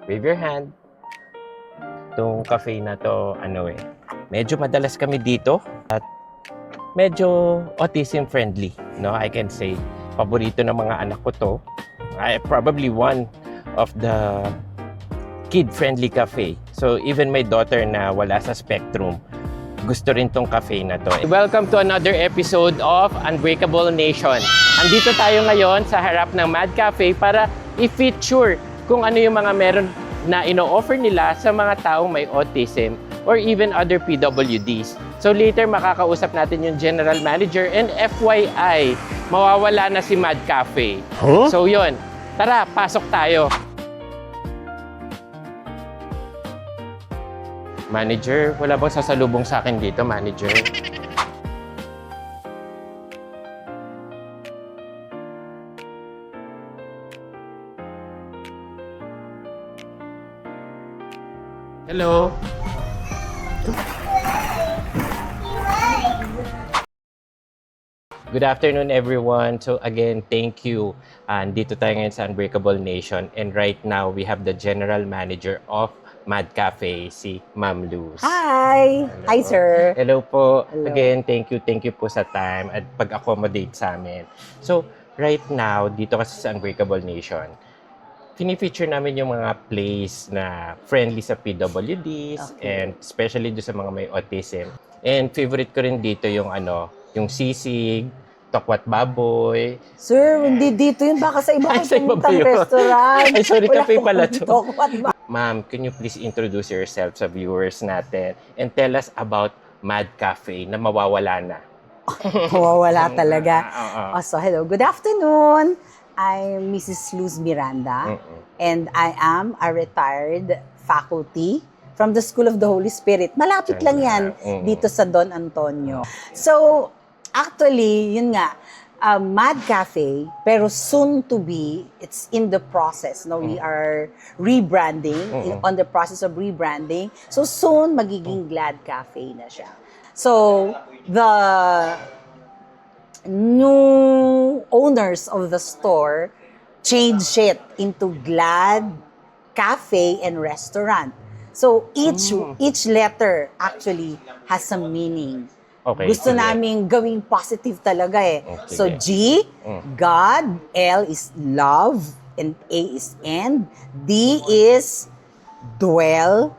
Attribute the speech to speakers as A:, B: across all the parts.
A: Wave your hand. Itong cafe na to, medyo madalas kami dito at medyo autism friendly, no? I can say, paborito ng mga anak ko to. Probably one of the kid-friendly cafe. So even my daughter na wala sa spectrum, gusto rin tong cafe na to. Welcome to another episode of Unbreakable Nation. Andito tayo ngayon sa harap ng Mad Cafe para i-feature kung ano yung mga meron na ino-offer nila sa mga taong may autism or even other PWDs. So later makakausap natin yung general manager and FYI, mawawala na si Mad Cafe. Huh? So yun, tara, pasok tayo. Manager, wala bang sasalubong sa akin dito, manager? Hello. Good afternoon, everyone. So again, thank you. Dito tayo ngayon sa Unbreakable Nation. And right now, we have the general manager of Mad Cafe, si Ma'am Luz.
B: Hi!
A: Hello.
B: Hi, sir.
A: Hello po.
B: Hello.
A: Again, thank you po sa time at pag-accommodate sa amin. So, right now, dito kasi sa Unbreakable Nation, fini-feature namin yung mga place na friendly sa PWDs and especially do sa mga may autism. And favorite ko rin dito yung yung sisig, tokwat baboy.
B: Sir, hindi dito yun. Baka sa iba
A: Ay, sa iba
B: puntang
A: ba yun?
B: restaurant.
A: Ay, sorry,
B: Wala
A: cafe
B: akong
A: pala to.
B: tokwat ba?
A: Ma'am, can you please introduce yourself sa viewers natin and tell us about Mad Cafe na mawawala na?
B: Wala talaga.
A: Oo.
B: So, hello. Good afternoon. I'm Mrs. Luz Miranda. And I am a retired faculty from the School of the Holy Spirit. Malapit lang yan dito sa Don Antonio. So, actually, yun nga, Mad Cafe, pero soon to be, it's in the process. No, we are rebranding, on the process of rebranding. So soon, magiging Glad Cafe na siya. So, the new owners of the store changed it into Glad Cafe and Restaurant. So each letter actually has some meaning.
A: Okay,
B: Gusto
A: sige.
B: namin gawing positive talaga eh.
A: Oh, sige.
B: So G, God, L is love, and A is end, D is dwell.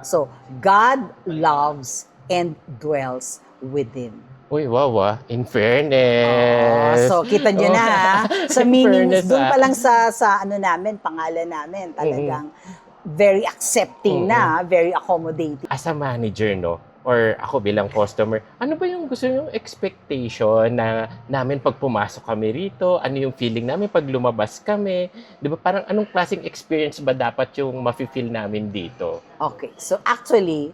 B: So God loves and dwells within.
A: Uy, wow. In fairness.
B: So kita nyo na ha. Sa
A: In
B: meaning,
A: fairness,
B: doon pa lang sa namin, pangalan namin, talagang very accepting na, very accommodating.
A: As a manager, no? Or ako bilang customer, ano ba yung gusto yung expectation na namin pag pumasok kami rito? Ano yung feeling namin pag lumabas kami? Di ba parang anong klaseng experience ba dapat yung mafe-feel namin dito?
B: Okay, so actually,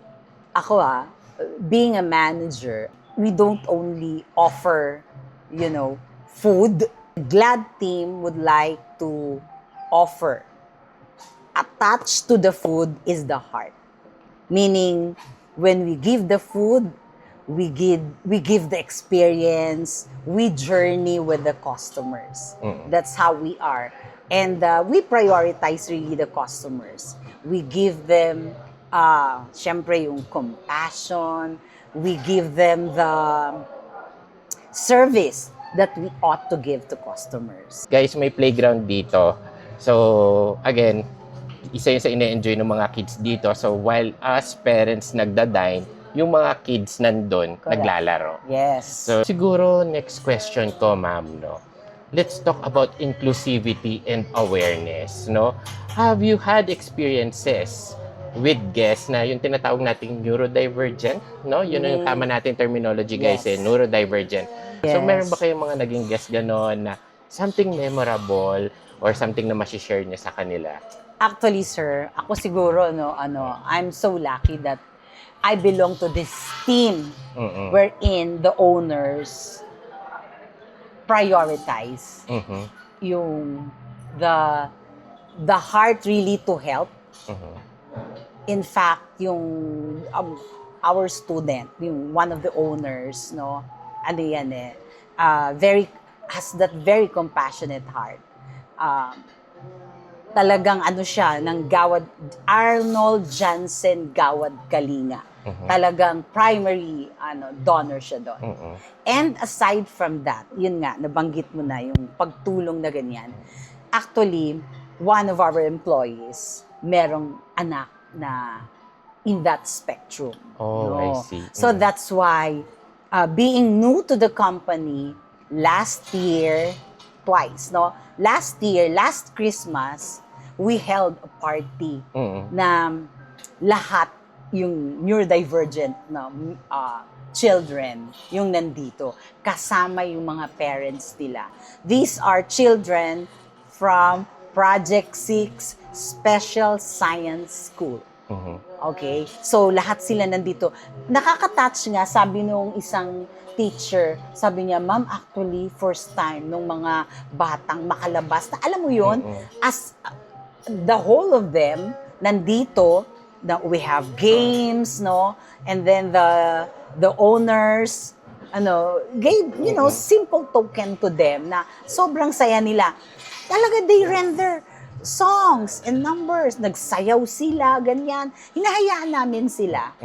B: ako being a manager, we don't only offer, food. Glad team would like to offer. Attached to the food is the heart. Meaning, when we give the food, we give the experience, we journey with the customers. That's how we are. And we prioritize really the customers. We give them, syempre yung compassion, we give them the service that we ought to give to customers.
A: Guys, may playground dito. So, again, isa yun sa ine-enjoy ng mga kids dito. So, while us parents nagda-dine, yung mga kids nandun, naglalaro.
B: Yes.
A: So, siguro, next question ko, ma'am, no? Let's talk about inclusivity and awareness, no? Have you had experiences with guests na yung tinatawag nating neurodivergent, no? Yun yung tama natin terminology, guys,
B: Yes.
A: neurodivergent.
B: Yes.
A: So, meron ba kayong mga naging guest gano'n na something memorable or something na ma-share niya sa kanila?
B: Actually, sir, ako siguro, I'm so lucky that I belong to this team wherein the owners prioritize yung the heart really to help. In fact, yung our student, yung one of the owners, has that very compassionate heart. talagang ano siya, ng Gawad, Arnold Jansen Gawad Kalinga. Talagang primary donor siya doon. And aside from that, yun nga, nabanggit mo na yung pagtulong na ganyan. Actually, one of our employees, merong anak na in that spectrum.
A: Oh, I see.
B: So that's why, being new to the company, last year, twice, no? Last year, last Christmas, we held a party na lahat yung neurodivergent na children yung nandito, kasama yung mga parents nila. These are children from Project 6 Special Science School. Okay? So, lahat sila nandito. Nakaka-touch nga, sabi nung isang teacher, sabi niya, ma'am, actually, first time nung mga batang makalabas, na alam mo yun, as the whole of them, nandito, we have games, no? And then the owners, gave, simple token to them na sobrang saya nila. Talaga, they render songs and numbers. Nagsayaw sila, ganyan. Hinahayaan namin sila.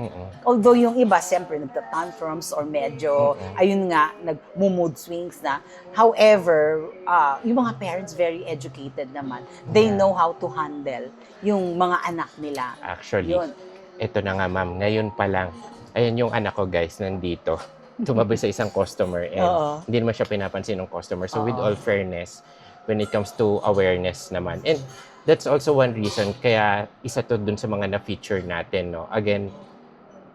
B: Although yung iba, siyempre, nagta-tantrums or medyo, ayun nga, nag-mood swings na. However, yung mga parents, very educated naman. They know how to handle yung mga anak nila.
A: Actually,
B: Yun.
A: ito na nga ma'am, ngayon pa lang, ayan yung anak ko guys, nandito. Tumabi sa isang customer and hindi naman siya pinapansin ng customer. So with all fairness, when it comes to awareness naman. And that's also one reason kaya isa to dun sa mga na-feature natin, no. Again,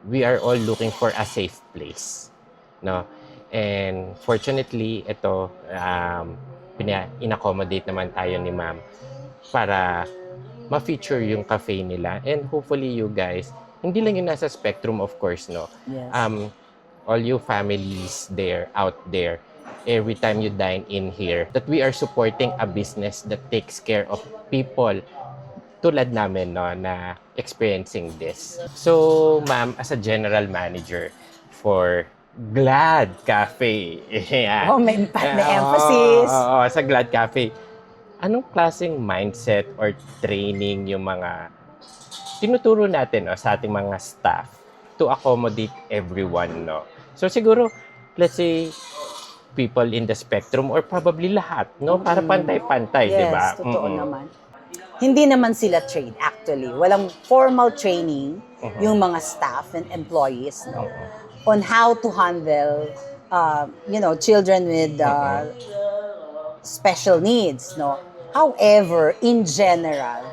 A: we are all looking for a safe place, no. And fortunately, ito in-accommodate naman tayo ni ma'am para ma-feature yung cafe nila. And hopefully you guys, hindi lang yung nasa spectrum of course, no.
B: Yes.
A: All you families out there, every time you dine in here, that we are supporting a business that takes care of people tulad namin, no, na experiencing this. So, ma'am, as a general manager for Glad Cafe. Yeah.
B: May emphasis.
A: Sa Glad Cafe. Anong klaseng mindset or training yung mga tinuturo natin, no, sa ating mga staff to accommodate everyone, no? So, siguro, let's say, people in the spectrum or probably lahat, no? Para pantay-pantay, di ba?
B: Yes, totoo naman. Hindi naman sila trained, actually. Walang formal training yung mga staff and employees, no? On how to handle, children with special needs, no? However, in general,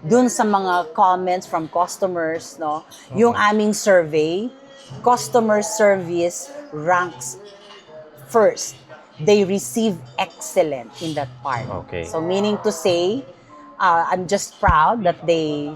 B: dun sa mga comments from customers, no? Yung aming survey, customer service ranks first. They receive excellent in that part.
A: Okay.
B: So meaning to say, I'm just proud that they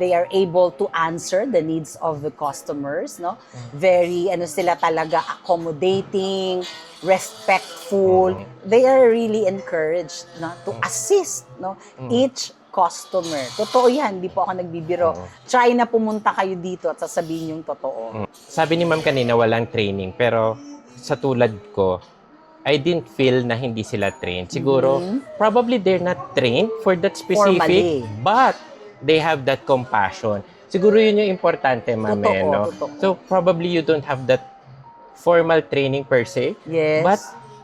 B: are able to answer the needs of the customers, no? Very sila talaga accommodating, respectful. They are really encouraged, no, to assist, no, each customer. Totoo yan, hindi po ako nagbibiro. Try na pumunta kayo dito at sasabihin yung totoo.
A: Sabi ni ma'am kanina walang training, pero sa tulad ko, I didn't feel na hindi sila trained. Siguro, probably they're not trained for that specific,
B: Formally.
A: but they have that compassion. Siguro yun yung importante, ma'am, no?
B: Totoo.
A: So, probably you don't have that formal training per se,
B: Yes.
A: but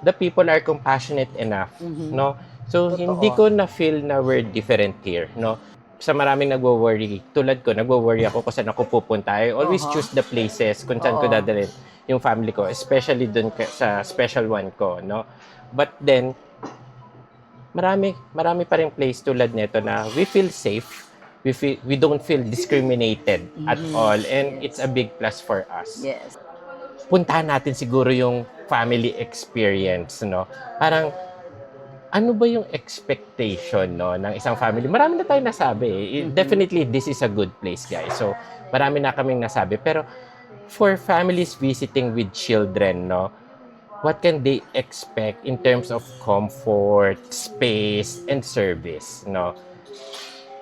A: the people are compassionate enough, no? So, hindi ko na-feel na we're different here, no? Sa maraming nagwo-worry, tulad ko, nagwo-worry ako kung saan ako pupunta. I always choose the places kung saan ko dadalhin yung family ko, especially dun sa special one ko, no? But then, marami pa rin place tulad nito na we feel safe, we don't feel discriminated at all, and it's a big plus for us.
B: Yes.
A: Puntahan natin siguro yung family experience, no? Parang, ano ba yung expectation, no, ng isang family? Marami na tayo nasabi. Definitely, this is a good place, guys. So, marami na kaming nasabi. Pero, for families visiting with children, no, what can they expect in terms of comfort, space, and service, no?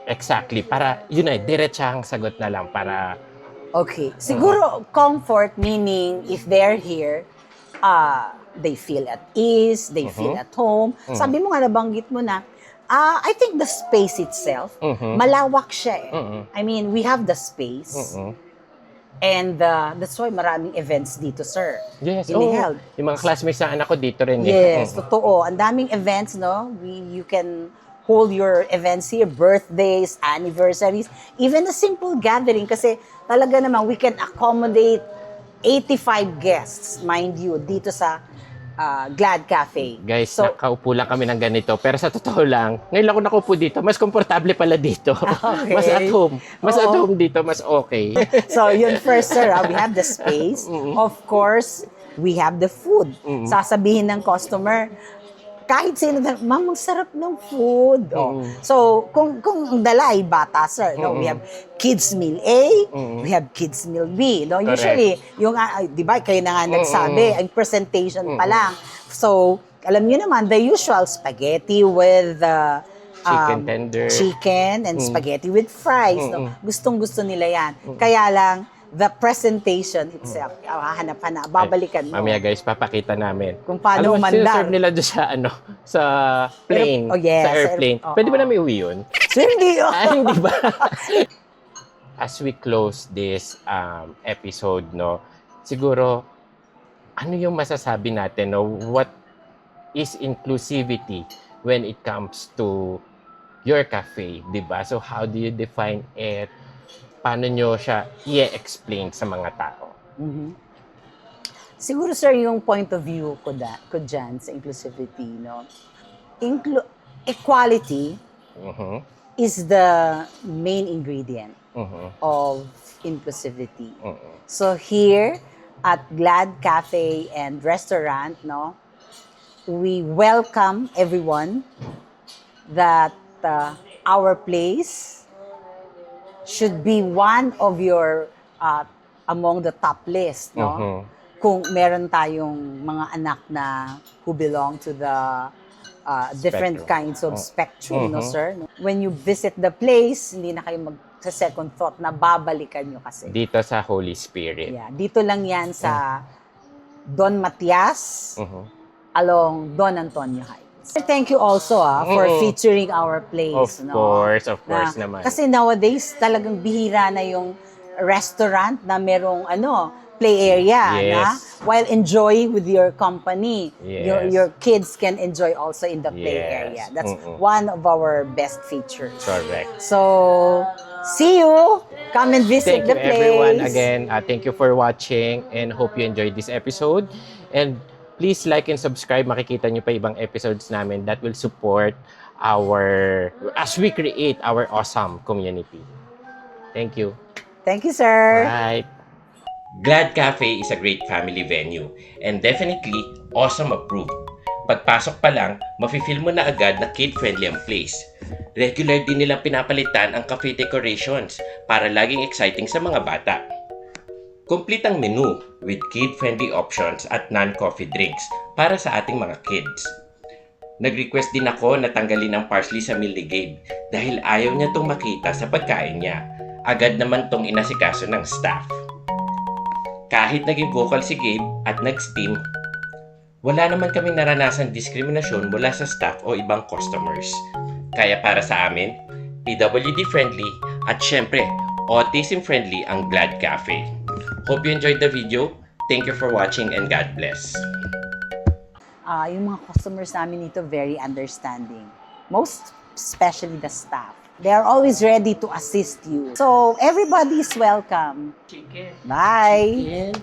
A: Exactly. Para, yun ay, diretsahang sagot na lang para...
B: Okay. Siguro, comfort, meaning, if they're here, they feel at ease, they feel at home. Sabi mo nga, nabanggit mo na, I think the space itself, malawak siya eh. I mean, we have the space. And that's why maraming events dito, sir.
A: Yes,
B: Iniheld.
A: Yung mga classmates ng anak ko dito rin.
B: Yes, totoo. Ang daming events, no? You can hold your events here, birthdays, anniversaries, even a simple gathering kasi talaga naman we can accommodate 85 guests, mind you, dito sa Glad Cafe.
A: Guys, nakaupo lang kami ng ganito. Pero sa totoo lang, ngayon lang ako nakaupo dito, mas komportable pala dito.
B: Okay.
A: Mas at home. Mas at home dito, mas okay.
B: So, yun first, sir, we have the space. Of course, we have the food. Sasabihin ng customer, kahit sino, ma'am, ang sarap ng food. So, kung ang dala ay bata, sir, no, we have kids meal A, we have kids meal B. No? Usually, yung, di ba, kayo na nga nagsabi, ang presentation pa lang. So, alam niyo naman, the usual spaghetti with
A: Chicken tender.
B: chicken and spaghetti with fries. No? Gustong-gusto nila yan. Kaya lang, the presentation itself, hanap-hanap, babalikan mo.
A: Mamaya guys, papakita namin.
B: Kung paano
A: Alam mo,
B: umandar.
A: sinaserve nila doon sa, sa plane, sa airplane. Pwede ba namin iuwi yun?
B: So, hindi.
A: Hindi ba? As we close this episode, no, siguro, ano yung masasabi natin, no? What is inclusivity when it comes to your cafe, di ba? So, how do you define it? Paano nyo siya i-explain sa mga tao?
B: Siguro, sir, yung point of view ko dyan sa inclusivity, no? Equality is the main ingredient of inclusivity. So here at Glad Cafe and Restaurant, no, we welcome everyone that our place should be one of your among the top list, no? Kung meron tayong mga anak na who belong to the different kinds of spectrum, no, sir? When you visit the place, hindi na kayo sa second thought na babalikan nyo kasi.
A: Dito sa Holy Spirit.
B: Yeah, dito lang yan sa Don Matias along Don Antonio Heights. Thank you also for featuring our place.
A: Of course naman.
B: Kasi nowadays, talagang bihira na yung restaurant na merong play area na while enjoying with your company. Your kids can enjoy also in the play area. That's one of our best features.
A: Correct.
B: So, see you. Come and visit the place.
A: Thank you everyone again. Thank you for watching and hope you enjoyed this episode. And please like and subscribe. Makikita nyo pa ibang episodes namin that will support as we create our awesome community. Thank you.
B: Thank you, sir.
A: Right. Glad Cafe is a great family venue and definitely awesome approved. Pagpasok pa lang, mafe-feel mo na agad na kid-friendly ang place. Regular din nilang pinapalitan ang cafe decorations para laging exciting sa mga bata. Complete ang menu with kid-friendly options at non-coffee drinks para sa ating mga kids. Nag-request din ako na tanggalin ang parsley sa meal ni Gabe dahil ayaw niya itong makita sa pagkain niya. Agad naman itong inasikaso ng staff. Kahit naging vocal si Gabe at nag-steam, wala naman kaming naranasang diskriminasyon mula sa staff o ibang customers. Kaya para sa amin, PWD friendly at syempre, autism friendly ang Glad Cafe. Hope you enjoyed the video. Thank you for watching and God bless.
B: Yung mga customers namin dito very understanding. Most especially the staff. They are always ready to assist you. So everybody is welcome.
A: Chicken.
B: Bye.
A: Chicken.